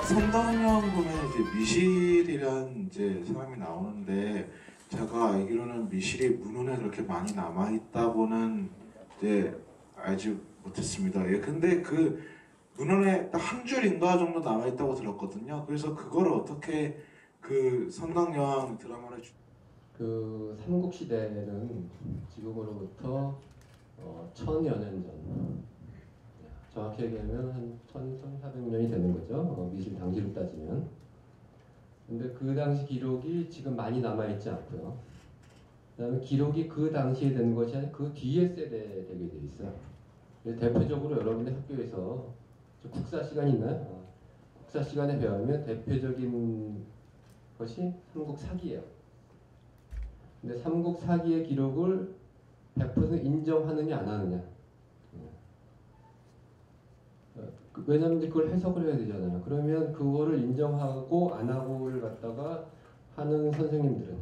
선덕여왕 보면 이제 미실이란 이제 사람이 나오는데 제가 알기로는 미실이 문헌에 그렇게 많이 남아 있다고는 이제 알지 못했습니다. 예, 근데 그 문헌에 딱 한 줄인가 정도 남아 있다고 들었거든요. 그래서 그걸 어떻게 그 선덕여왕 드라마를 그 삼국시대는 지금으로부터 1000여 년 전, 정확히 얘기하면 한 1400년이 되는 거죠. 미실 당시로 따지면. 근데 그 당시 기록이 지금 많이 남아있지 않고요. 그 다음에 기록이 그 당시에 된 것이 아니라 그 뒤에 세대에 되게 돼 있어요. 대표적으로 여러분들 학교에서 국사 시간 있나요? 국사 시간에 배우면 대표적인 것이 삼국사기예요. 근데 삼국사기의 기록을 100% 인정하느냐 안 하느냐. 왜냐면 그걸 해석을 해야 되잖아요. 그러면 그거를 인정하고 안 하고를 갖다가 하는 선생님들은,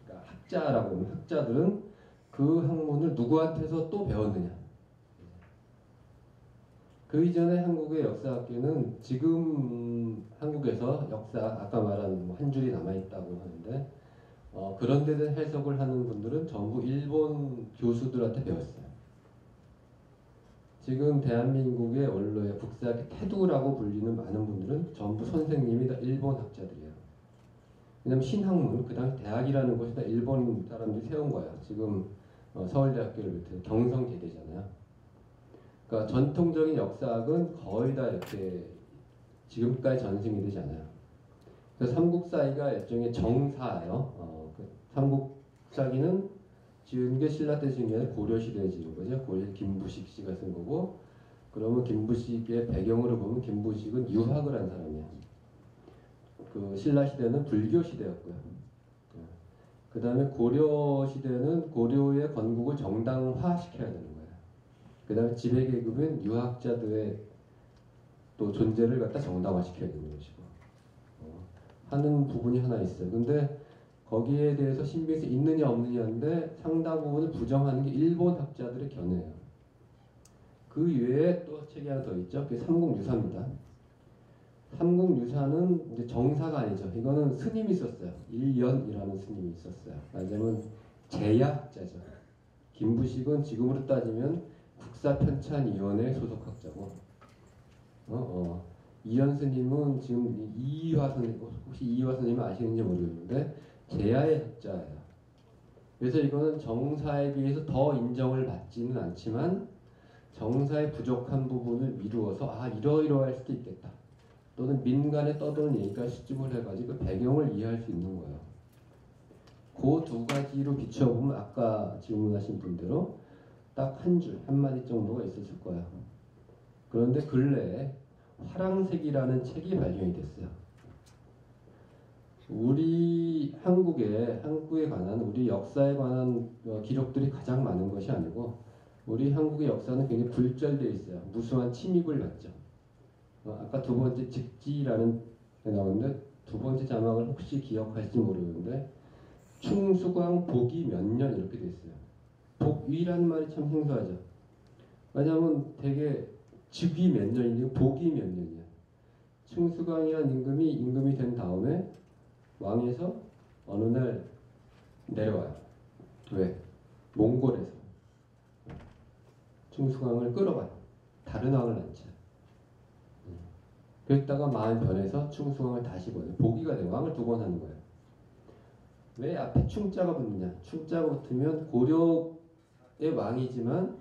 그러니까 학자라고 하면 학자들은 그 학문을 누구한테서 또 배웠느냐. 그 이전에 한국의 역사학계는 지금 한국에서 역사, 아까 말한 한 줄이 남아있다고 하는데, 그런 데 대한 해석을 하는 분들은 전부 일본 교수들한테 배웠어요. 지금 대한민국의 원로의 국사학의 태두라고 불리는 많은 분들은 전부 선생님이 다 일본 학자들이에요. 왜냐면 신학문, 그 당시 대학이라는 것이 다 일본 사람들이 세운 거예요. 지금 서울대학교를 비롯해서 경성대대잖아요. 그러니까 전통적인 역사학은 거의 다 이렇게 지금까지 전승이 되지 않아요. 그래서 삼국사기가 일종의 정사예요. 그 삼국사기는 지은 게 신라 때 지은 게 아니라 고려 시대에 지은 거죠. 고려 김부식 씨가 쓴 거고, 그러면 김부식의 배경으로 보면 김부식은 유학을 한 사람이에요. 그 신라 시대는 불교 시대였고요. 그 다음에 고려 시대는 고려의 건국을 정당화 시켜야 되는 거예요. 그 다음에 지배계급은 유학자들의 또 존재를 갖다 정당화 시켜야 되는 것이고, 하는 부분이 하나 있어요. 근데 거기에 대해서 신빙성이 있느냐 없느냐인데 상당 부분을 부정하는 게 일본 학자들의 견해예요. 그 외에 또 책이 하나 더 있죠. 그게 삼국유사입니다. 삼국유사는 이제 정사가 아니죠. 이거는 스님이 썼어요. 일연이라는 스님이 있었어요. 말하자면 제야학자죠. 김부식은 지금으로 따지면 국사편찬위원회 소속학자고, 이현 스님은 지금 이화 스님, 혹시 이화 스님 아시는지 모르겠는데 제야의 학자예요. 그래서 이거는 정사에 비해서 더 인정을 받지는 않지만 정사의 부족한 부분을 미루어서 이러이러할 수도 있겠다. 또는 민간에 떠도는 얘기가 수집을 해가지고 그 배경을 이해할 수 있는 거예요. 그 두 가지로 비춰보면 아까 질문하신 분대로 딱 한 줄, 한마디 정도가 있었을 거예요. 그런데 근래에 화랑색이라는 책이 발견이 됐어요. 우리 한국에 관한, 우리 역사에 관한 기록들이 가장 많은 것이 아니고 우리 한국의 역사는 굉장히 굴절되어 있어요. 무수한 침입을 받죠. 아까 두 번째 직지라는 게 나오는데 두 번째 자막을 혹시 기억하실지 모르는데 충수광 복이 몇 년 이렇게 돼 있어요. 복위란 말이 참 생소하죠. 왜냐하면 되게 즉위 몇 년이고 복이 몇 년이야. 충수광이라는 임금이 된 다음에 왕에서 어느 날 내려와요. 왜? 몽골에서 충수광을 끌어와요. 다른 왕을 낳죠. 그랬다가 마음 변해서 충수광을 다시 보내. 복위가 돼요. 왕을 두 번 하는 거예요. 왜 앞에 충자가 붙느냐? 충자가 붙으면 고려의 왕이지만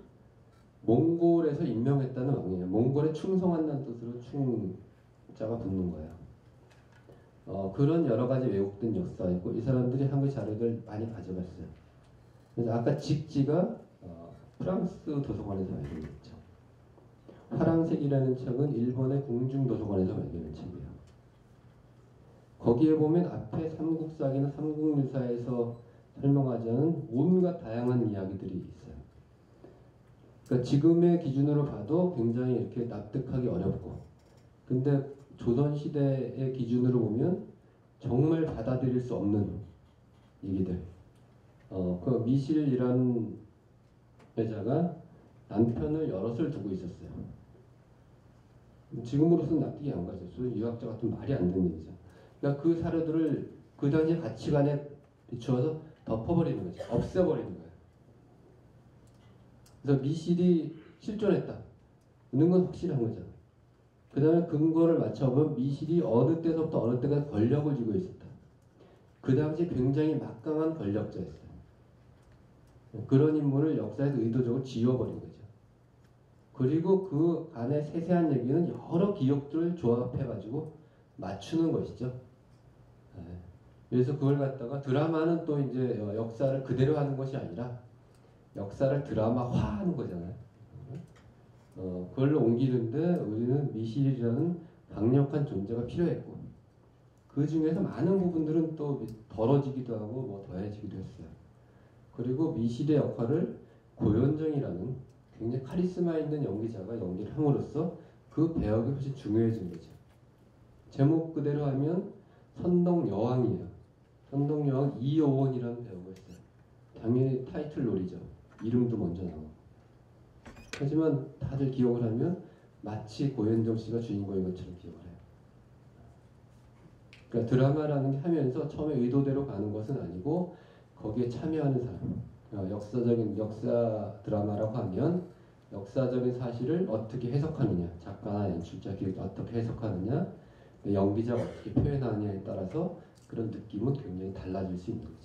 몽골에서 임명했다는 왕이에요. 몽골에 충성한다는 뜻으로 충자가 붙는 거예요. 그런 여러 가지 왜곡된 역사이고 이 사람들이 한국 자료들 많이 가져갔어요. 그래서 아까 직지가 프랑스 도서관에서 발견됐죠. 화랑색이라는 책은 일본의 궁중도서관에서 발견한 책이에요. 거기에 보면 앞에 삼국사기나 삼국유사에서 설명하지 않은 온갖 다양한 이야기들이 있어요. 그러니까 지금의 기준으로 봐도 굉장히 이렇게 납득하기 어렵고, 근데 조선시대의 기준으로 보면 정말 받아들일 수 없는 얘기들. 그 미실이라는 여자가 남편을 여럿을 두고 있었어요. 지금으로서는 납득이 안 가죠. 소위 유학자 같은 말이 안 되는 얘기죠. 그러니까 그 사료들을 그 당시 가치관에 비추어서 덮어버리는 거죠. 없애버리는 거예요. 그래서 미실이 실존했다. 는 건 확실한 거죠. 그 다음에 근거를 맞춰보면 미실이 어느 때서부터 어느 때까지 권력을 쥐고 있었다. 그 당시 굉장히 막강한 권력자였어요. 그런 인물을 역사에서 의도적으로 지워버린 거죠. 그리고 그 안에 세세한 얘기는 여러 기억들을 조합해가지고 맞추는 것이죠. 네. 그래서 그걸 갖다가 드라마는 또 이제 역사를 그대로 하는 것이 아니라 역사를 드라마화하는 거잖아요. 그걸로 옮기는데 우리는 미실이라는 강력한 존재가 필요했고 그 중에서 많은 부분들은 또 덜어지기도 하고 뭐 더해지기도 했어요. 그리고 미실의 역할을 고현정이라는 굉장히 카리스마 있는 연기자가 연기를 함으로써 그 배역이 훨씬 중요해진 거죠. 제목 그대로 하면 선덕여왕이에요. 선덕여왕 이효원이라는 배우가 있어요. 당연히 타이틀롤이죠. 이름도 먼저 나오고. 하지만 다들 기억을 하면 마치 고현정 씨가 주인공인 것처럼 기억을 해요. 그러니까 드라마라는 게 하면서 처음에 의도대로 가는 것은 아니고 거기에 참여하는 사람, 역사 드라마라고 하면 역사적인 사실을 어떻게 해석하느냐, 작가나 연출자, 기획자 어떻게 해석하느냐, 연기자가 어떻게 표현하느냐에 따라서 그런 느낌은 굉장히 달라질 수 있는 거죠.